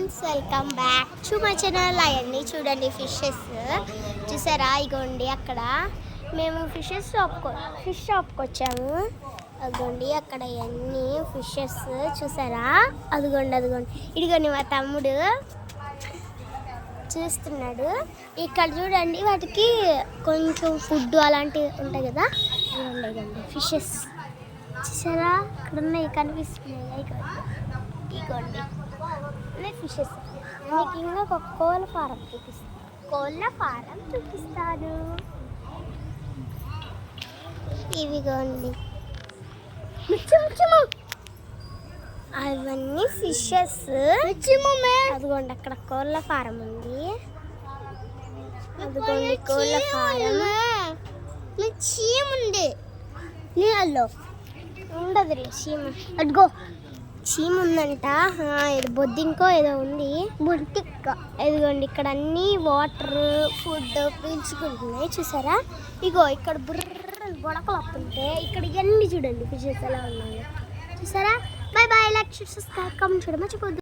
Friends, welcome back to my channel. అవన్నీ చూడండి fishes చూసారా. ఇగోండి అక్కడ మేము ఫిష్ షాప్కి వచ్చాము. అదిగోండి అక్కడ అవన్నీ ఫిషెస్ చూసారా. అదిగోండి ఇదిగోండి మా తమ్ముడు చూస్తున్నాడు. ఇక్కడ చూడండి వాటికి కొంచెం ఫుడ్ అలాంటివి ఉంటాయి కదా. ఇదిగోండి ఫిషెస్ చూసారా, ఇక్కడ ఉన్నాయి కనిపిస్తున్నాయి. ఇగోండి ఫిషెస్. మీకు ఇంకా ఒక కోళ్ళ ఫారం చూపిస్తాను. ఇవిగోండి అవన్నీ ఫిషెస్. అదిగోండి అక్కడ కోళ్ళ ఫారం ఉంది. అదిగోండి కోళ్ళ ఫారం. చీమ ఉంది నీళ్ళలో ఉండదు. చీమ అదిగో చీమ ఉందంట. ఇది బొద్దింకో ఏదో ఉంది. బొద్దింక. ఇదిగోండి ఇక్కడ అన్ని వాటర్ ఫుడ్ పీల్చుకుంటున్నాయి చూసారా. ఇగో ఇక్కడ బుర్ర బొడకలు వస్తుంటే ఇక్కడ ఇవన్నీ చూడండి ఫిషెస్ ఎలా ఉన్నాయి చూసారా. By by. Like, share, subscribe, comment చేయడం మర్చిపోద్దు.